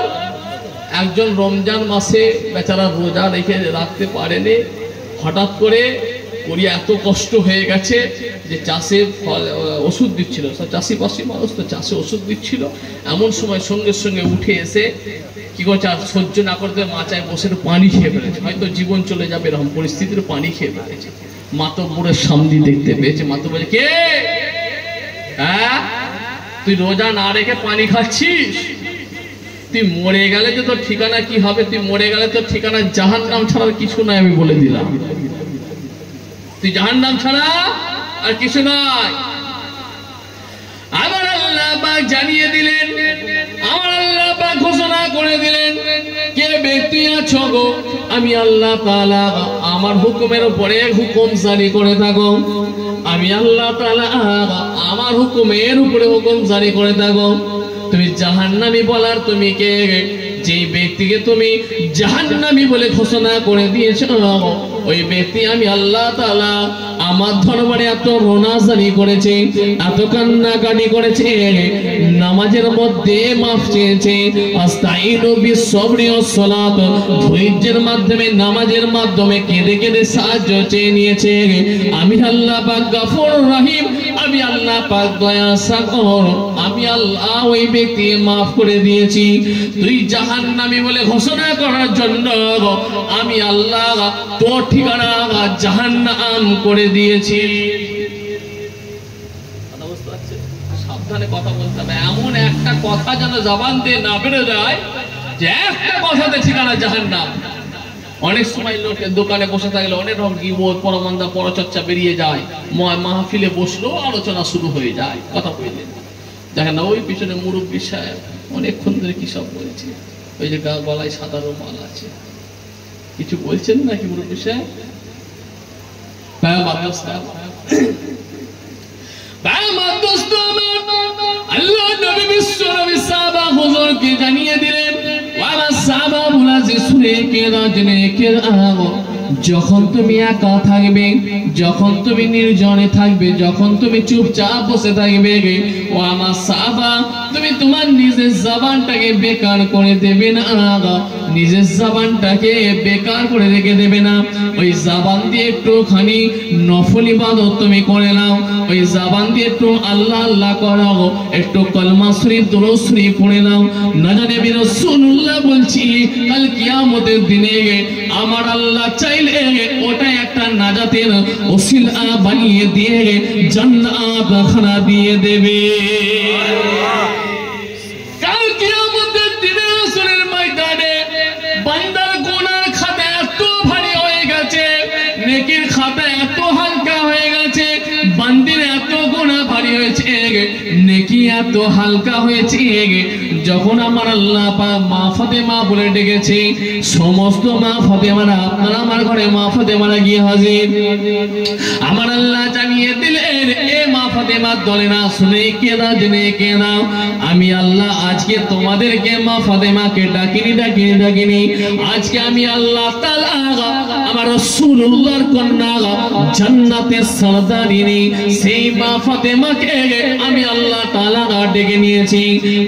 Speaker 1: একজন রমজান মাসে বেচারা রোজা রেখে রাখতে পারেনি, হঠাৎ করে ওরি এত কষ্ট হয়ে গেছে যে চাষে ওষুধ দিচ্ছিল, চাষিবাসী মানুষ তো চাষে ওষুধ দিচ্ছিল, এমন সময় সঙ্গে সঙ্গে উঠে এসে কি করছে, আর সহ্য না করতে মাচায় বসে পানি খেয়ে ফেলেছে, হয়তো জীবন চলে যাবে এরকম পরিস্থিতির পানি খেয়ে ফেলেছে। মাতব্বরের সামনে দেখতে পেয়েছে, মাতব্বর বলে, কে? হ্যাঁ, তুই রোজা না রেখে পানি খাচ্ছিস, তুই মরে গেলে যে তোর ঠিকানা কি হবে? তুই মরে গেলে তোর ঠিকানা জাহান্নাম ছাড়া আর কিছু নাই, আমি বলে দিলাম। তুই জাহান্নাম ছাড়া আর কিছু নাই। আমার আল্লাহ পাক জানিয়ে দিলেন, আমার আল্লাহ পাক ঘোষণা করে দিলেন, কে ব্যক্তি আছো গো, আমি আল্লাহ তাআলা আমার হুকুমের উপরে হুকুম জারি করে থাকো, আমি আল্লাহ তাআলা আমার হুকুমের উপরে হুকুম জারি করে থাকো। তুমি জাহান্নামী বলার তুমি কে? যে ব্যক্তিকে তুমি জাহান্নামী বলে ঘোষণা করে দিয়েছো, ওই ব্যক্তি আমি আল্লাহ তাআলা আমার দরবারে এত রোনাজারি করেছে, এত কান্নাকাটি করেছে, নামাজের মধ্যে মাফ চেয়েছে, আস্তাইনু বিসসবরি ওয়াস সালাত, ধৈর্যের মাধ্যমে নামাজের মাধ্যমে কেঁদে কেঁদে সাহায্য চেয়ে নিয়েছে। আমি আল্লাহ পাক গফুর রহিম, আমি আল্লাহ পাক দয়া সাগর, আমি আল্লাহ ওই ব্যক্তি মাফ করে দিয়েছি। তুই জাহান্নামী বলে ঘোষণা করার জন্য আমি আল্লাহ তোর ঠিকানা জাহান্নাম করে দিয়েছি। সাবধানে কথা বলতে হবে, এমন একটা কথা যেন জবান দিয়ে না বেরো যায় যে একটা কথাতে ঠিকানা জাহান্নাম। অনেক সময় লোকের দোকানে বসে থাকলে অনেক রকম গীবত, পরমন্দা, পরচর্চা বেরিয়ে যায়, মাহফিলে বসলো আলোচনা শুরু হয়ে যায়, কথা বললেন দেখেন না ওই পিছনে মুরব্বী সাহেব অনেকক্ষণ ধরে কি সব বলছে, ওই যে গলায় সাদা রুমাল আছে, কিছু বলছেন নাকি মুরব্বী সাহেব? আল্লাহ নবী বিশ্ব নবী সাহাবা হুজুরকে জানিয়ে দিলেন, ওয়ালা সাহাবা বুলাজি শুনে কেরা জেনে কেরা, যখন তুমি একা থাকবে, যখন তুমি নির্জনে থাকবে, যখন তুমি চুপচাপ বসে থাকবে, ও আমার সাহাবা তুমি তোমার নিজের জবানটাকে বেকার করে দেবে না, নিজের জবানটাকে বেকার করে রেখে দেবে না। ওই জবান দিয়ে একটুখানি নফল ইবাদত তুমি করে নাও, ওই জবান দিয়ে একটু আল্লাহ আল্লাহ করো, একটু কলমা শরীফ দুরূদ শরীফ পড়ে নাও। না জানি নবী রাসূলুল্লাহ বলছি কাল কিয়ামতের দিনে আমার আল্লাহ চাইলে ওটা একটা নাজাতের ওসিলা বানিয়ে দিয়ে জান্নাত খানা দিয়ে দেবে। কাল কিয়ামতের দিনে আসরের ময়দানে বান্দার গুনার খাতা এত ভারী হয়ে গেছে, নেকির খাতা এত হালকা হয়ে গেছে, বান্দির এত গুনাহ ভারী হয়েছে, নেকি এত হালকা হয়েছে, যখন আমার আল্লাহ পাক মা ফাতেমা বলে ডেকেছে, সমস্ত মা ফাতেমারা আপনারা আমার ঘরে মা ফাতেমারা গিয়ে হাজির। আমার আল্লাহ জানিয়ে দিলেন, এ মা ফাতেমার দলে না শুনে কেনা জেনে কেনা, আমি আল্লাহ আজকে তোমাদেরকে মা ফাতেমাকে ডাকিনি, আজকে আমি আল্লাহ তাআলা আমার রাসূলুল্লাহর কন্যা জান্নাতের সরদারিনী সেই মা ফাতেমাকে আমি আল্লাহ তাআলা ডেকে নিয়েছি।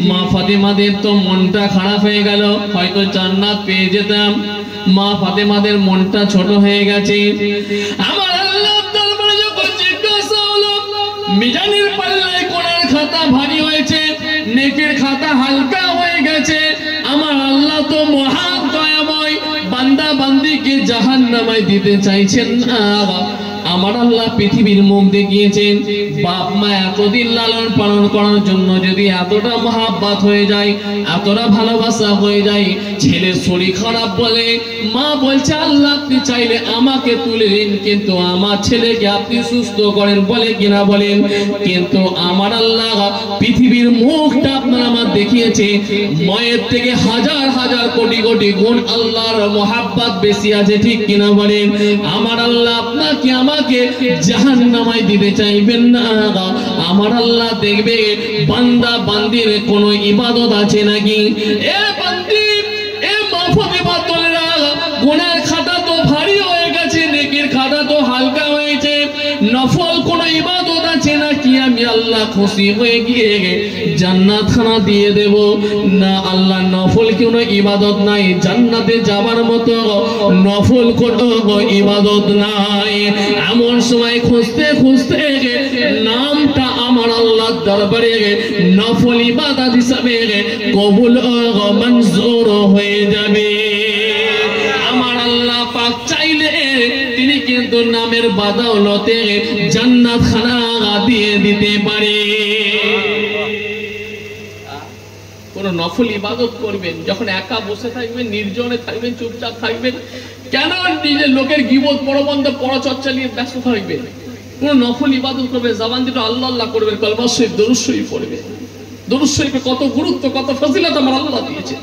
Speaker 1: মা ফাতেমাদের তো মনটা খারাপ হয়ে গেল, হয়তো জান্নাত পেয়ে যেতাম, মা ফাতেমাদের মনটা ছোট হয়ে গেছে। আমার আল্লাহ দরবারে যখন জিজ্ঞাসা হলো, মিজানের পাল্লায় কোরআন খাতা ভারী হয়েছে, নেকির খাতা হালকা হয়ে গেছে, আমার আল্লাহ তো মহা দয়াময়, বান্দা বান্দিকে জাহান্নামে দিতে চাইছেন না। আমার আল্লাহ পৃথিবীর মুখ দেখিয়েছেন, বাপ মা এতদিন লালন পালন করার জন্য যদি এতটা মহাব্বত হয়ে যায়, এতটা ভালোবাসা হয়ে যায়, ছেলের শরীর খারাপ বলে মা বলছে আল্লাহ আপনি চাইলে আমাকে তুলে দিন, কিন্তু আমার ছেলেকে আপনি সুস্থ করেন, বলে কিনা বলেন? কিন্তু আমার আল্লাহ পৃথিবীর মুখটা আপনার আমার দেখিয়েছে, মায়ের থেকে হাজার হাজার কোটি কোটি গুণ আল্লাহর মহাব্বত বেশি আছে, ঠিক কিনা বলেন? আমার আল্লাহ আপনাকে আমাকে জাহান্নামে দিতে চাইবেন না। আমার আল্লাহ দেখবে বান্দা বান্দির কোনো ইবাদত আছে নাকি, এ বান্দি এ মা ফাতেমা তোলেরা, গুনার খাতা তো ভারী হয়ে গেছে, নেকির খাতা তো হালকা হয়েছে, নফল কোন ইবাদত আছে নাকি আমি আল্লাহ খুশি হয়ে গিয়ে জান্নাত খানা দিয়ে দেব না? আল্লাহ নফল কোনো ইবাদত নাই, জান্নাতে যাবার মতো নফল কোনো ইবাদত নাই। এমন সময় খুঁজতে খুঁজতে নামটা আমার আল্লাহর দরবারে নফল ইবাদত হিসাবে কবুল ও মঞ্জুর হয়ে যাবে। আমার আল্লাহ পাক চাইলে তিনি কিন্তু নামের বাদৌলতে জান্নাত খানা দিয়ে দিতে পারে। কোনো নফল ইবাদত করবেন, যখন একা বসে থাকবেন, নির্জনে থাকবেন, চুপচাপ থাকবেন, কেন নিজের লোকের গীবত পরবন্ধ পরচর্চা নিয়ে ব্যস্ত থাকবেন? কোনো নফল ইবাদত করবে, জবান দিয়ে আল্লাহ আল্লাহ করবেন, কলমা শরীফ, দরুদ শরীফ পড়বে। দরুদ শরীফে কত গুরুত্ব, কত ফজিলত আমার আল্লাহ দিয়েছে।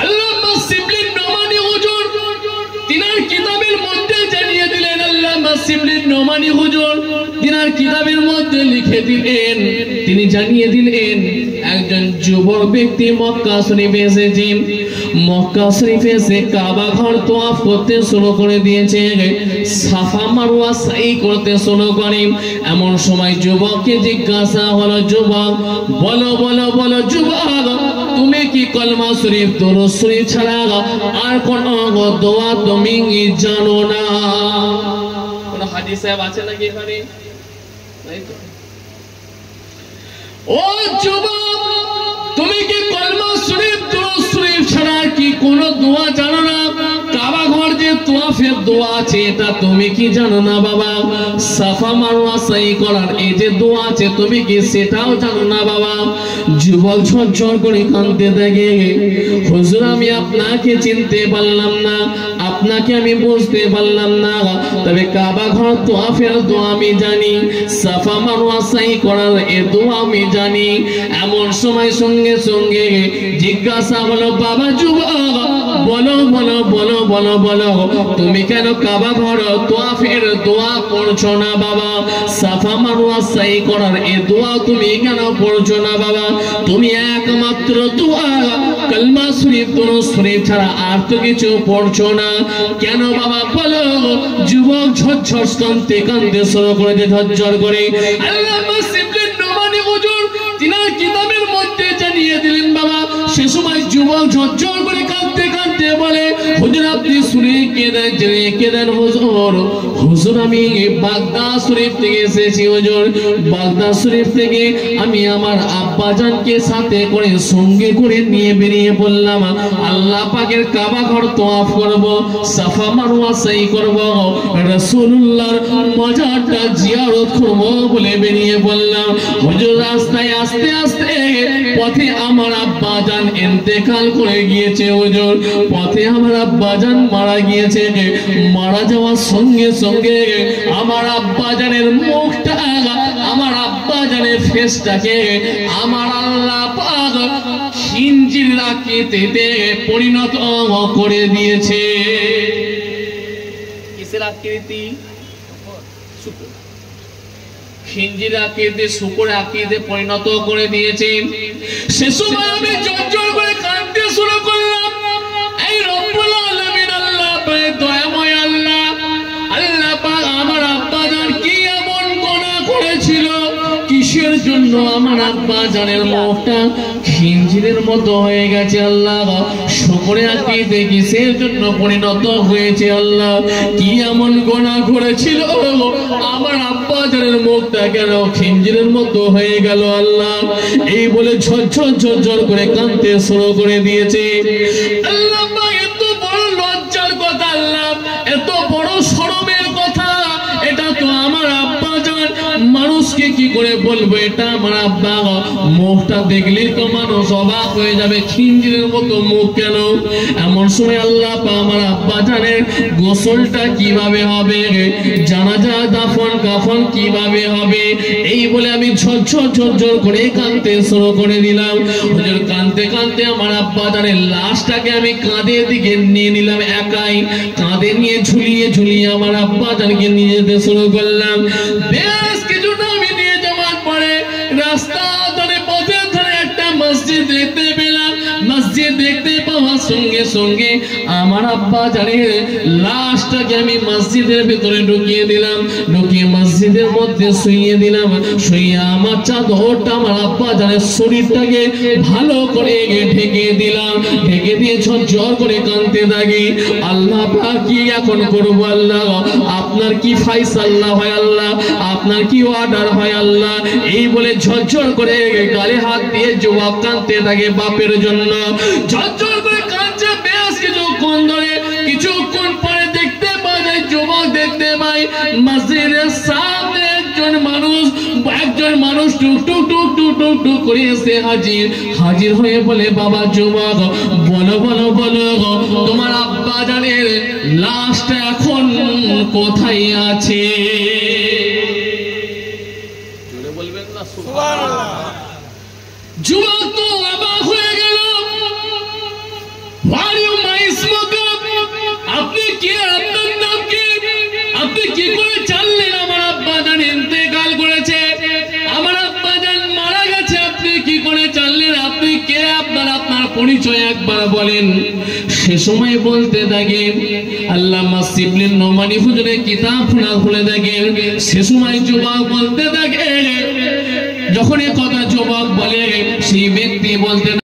Speaker 1: আল্লামা শিবলি নোমানী হুজুর তিনার কিতাবের মধ্যে জানিয়ে দিলেন, আল্লামা শিবলি নোমানী হুজুর তিনার কিতাবের মধ্যে লিখে দিলেন, তিনি জানিয়ে দিলেন, একজন যুবক ব্যক্তি মক্কা শরীফে এসেছে, মক্কা শরীফে এসে কাবা ঘর তওয়াফ করতে শুরু করে দিয়েছে, সাফা মারওয়া সাই করতে শুরু করে। এমন সময় যুবককে জিজ্ঞাসা হলো, যুবক বলো বলো বলো যুবক, তুমি কি কলমা শরীফ, দরুদ শরীফ ছাড়া আর কোন দোয়া তুমি জানো না? কোন হাজি সাহেব আছে নাকি এখানে? নাই তো। ও যুবক, তুমি কি কলমা শরীফ, দরুদ শরীফ ছাড়া কি কোন দোয়া জানো না? কাবা ঘর যে তওয়াফের দোয়া আছে, এটা তুমি কি জানো না বাবা? সাফা মারওয়া সাই করার এই যে দোয়া আছে, তুমি কি সেটাও জানো না বাবা? যুবক ঝরঝর করে কাঁদতে থাকে, হুজুর আমি আপনাকে চিনতে পারলাম না, আপনাকে আমি বুঝতে পারলাম না, তবে কাবা ঘর তওয়াফের দোয়া আমি জানি, সাফা মারওয়া সাই করার এই দোয়া আমি জানি। এমন সময় সঙ্গে সঙ্গে জিজ্ঞাসা হলো, বাবা যুবক বলো বলো বলো বলো বলো, তুমি কেন কাবা ঘর তওয়াফের দোয়া পড়ছো না বাবা? সাফা মারওয়া সাই করার এই দোয়া তুমি কেন পড়ছো না বাবা? তুমি একমাত্র দোয়া কলমা শরীফ, দরুদ শরীফ ছাড়া আর তো কিছু পড়ছো না কেন বাবা? বলো। যুবক ঝরঝর কাঁদতে কাঁদতে শুরু করে ঝরঝর করে। আল্লামা শিবলি নোমানী হুজুর তিনার কিতাবের মধ্যে জানিয়ে দিলেন বাবা, সে সময় যুবক ঝরঝর করে কাঁদতে কাঁদতে বলে, হুজুর আপনি শুনে কেঁদেন, জেনে কেঁদেন হুজুর, হুজুর আমি বাগদাদ শরীফ থেকে এসেছি হুজুর, বাগদাদ শরীফ থেকে আমি আমার আব্বাজানকে সাথে করে সঙ্গে করে নিয়ে বেরিয়ে পড়লাম, আল্লাহ পাকের কাবা ঘর তওয়াফ করব, সাফা মারওয়া সাই করব, রাসূলুল্লাহর মাজারটা জিয়ারত করব বলে বেরিয়ে পড়লাম। হুজুর রাস্তায় আস্তে আস্তে পথে আমার আব্বাজান ইন্তেকাল করে গিয়েছে হুজুর, পথে আমার আব্বাজান মারা গিয়েছে। মারা যাওয়ার সঙ্গে সঙ্গে আমার আব্বাজানের মুখটা, আমার আব্বাজানের ফেসটাকে আমার আল্লাহ পাক খিঞ্জির আকৃতিতে পরিণত করে দিয়েছে। কিসের আকৃতি? খিঞ্জির আকৃতি, শুকর আকৃতিতে পরিণত করে দিয়েছে। সে সময় আমি জর্জর করে কাঁদতে শুরু করলাম, এই রব্বুল আলামিন আল্লাহ পাক, দয়াময় আল্লাহ, আল্লাহ পাক আমার আব্বাজান কি এমন গুনাহ করেছিল, কিসের জন্য আমার আব্বাজানের মুখটা খিঞ্জিরের মতো হয়ে গেছে আল্লাহ? শুকরে আকৃতিতে কিসের জন্য পরিণত হয়েছে আল্লাহ? কি এমন গুনাহ করেছিল আমার আব্বাজানের মুখটা কেন খিঞ্জিরের মতো হয়ে গেল আল্লাহ? এই বলে ঝরঝর ঝরঝর করে কাঁদতে শুরু করে দিয়েছে। আল্লাহ পাক এত বড় লজ্জার কথা, আল্লাহ এত বড় শরমের কথা, এটা তো আমার আব্বাজান, মানুষকে কি করে বলবো এটা আমার আব্বা? মুখটা দেখলে তো মানুষ অবাক হয়ে যাবে, খিঞ্জিরের মতো মুখ কেন? এমন সময় আল্লাহ পাক আমার আব্বাজানের গোসলটা কিভাবে হবে, জানাজা দাফন কাফন কিভাবে হবে, এই বলে আমি ঝরঝর ঝরঝর করে কাঁদতে শুরু করে দিলাম। হুজুর কাঁদতে কাঁদতে আমার আব্বাজানের লাশটাকে আমি কাঁধের দিকে নিয়ে নিলাম, একাই কাঁধে নিয়ে ঝুলিয়ে ঝুলিয়ে আমার আব্বাজানকে নিয়ে যেতে শুরু করলাম। বেশ কিছুটা আমি নিয়ে যাওয়ার পরে রাস্তা ধরে পথের ধরে একটা মসজিদ দেখতে পেলাম। মসজিদ দেখতে পাওয়ার সঙ্গে সঙ্গে আমার আব্বাজানের লাশটাকে আমি মসজিদের ভিতরে ঢুকিয়ে দিলাম, ঢুকিয়ে মসজিদের মধ্যে শুইয়ে দিলাম। শুইয়ে আমার চাদরটা আমার আব্বাজানের শরীরটাকে ভালো করে ঢেকে দিলাম, ঢেকে দিয়ে ঝরঝর করে কাঁদতে থাকি। আল্লাহ পাক কি এখন করবো আল্লাহ? আপনার কি ফায়সালা হয় আল্লাহ? আপনার কি অর্ডার হয় আল্লাহ? এই বলে ঝরঝর করে গালে হাত দিয়ে যুবক কাঁদতে থাকে বাপের জন্য, ঝরঝর করে কাঁদছে। বেশ কিছুক্ষণ ধরে, কিছুক্ষণ পরে দেখতে পাওয়া যায়, যুবক দেখতে পাই মসজিদের সামনে একজন মানুষ, একজন মানুষ টুক টুক টুক টুক টুক টুক করে এসে হাজির হয়ে বলে, বাবা যুবক, বলো বলো বলো, তোমার আব্বা জানের লাশটা এখন কোথায় আছে? জোরে বলবেন না সুবহানাল্লাহ। যুবক তো অবাক হয়ে গেল। আপনি কে? আপনার নাম কি? আপনি কি করে জানলেন আমার আব্বা জান ইন্তেকাল করেছে, আমার আব্বা জান মারা গেছে? আপনি কি করে জানলেন? আপনি কে? আপনার পরিচয় একবার বলেন। সে সময় বলতে থাকে, আল্লামা শিবলি নোমানী হুজুরের কিতাব খুলে দেখেন। সে সময় যুবক বলতে থাকে, যখন এ কথা যুবক বলে, সেই ব্যক্তি বলতে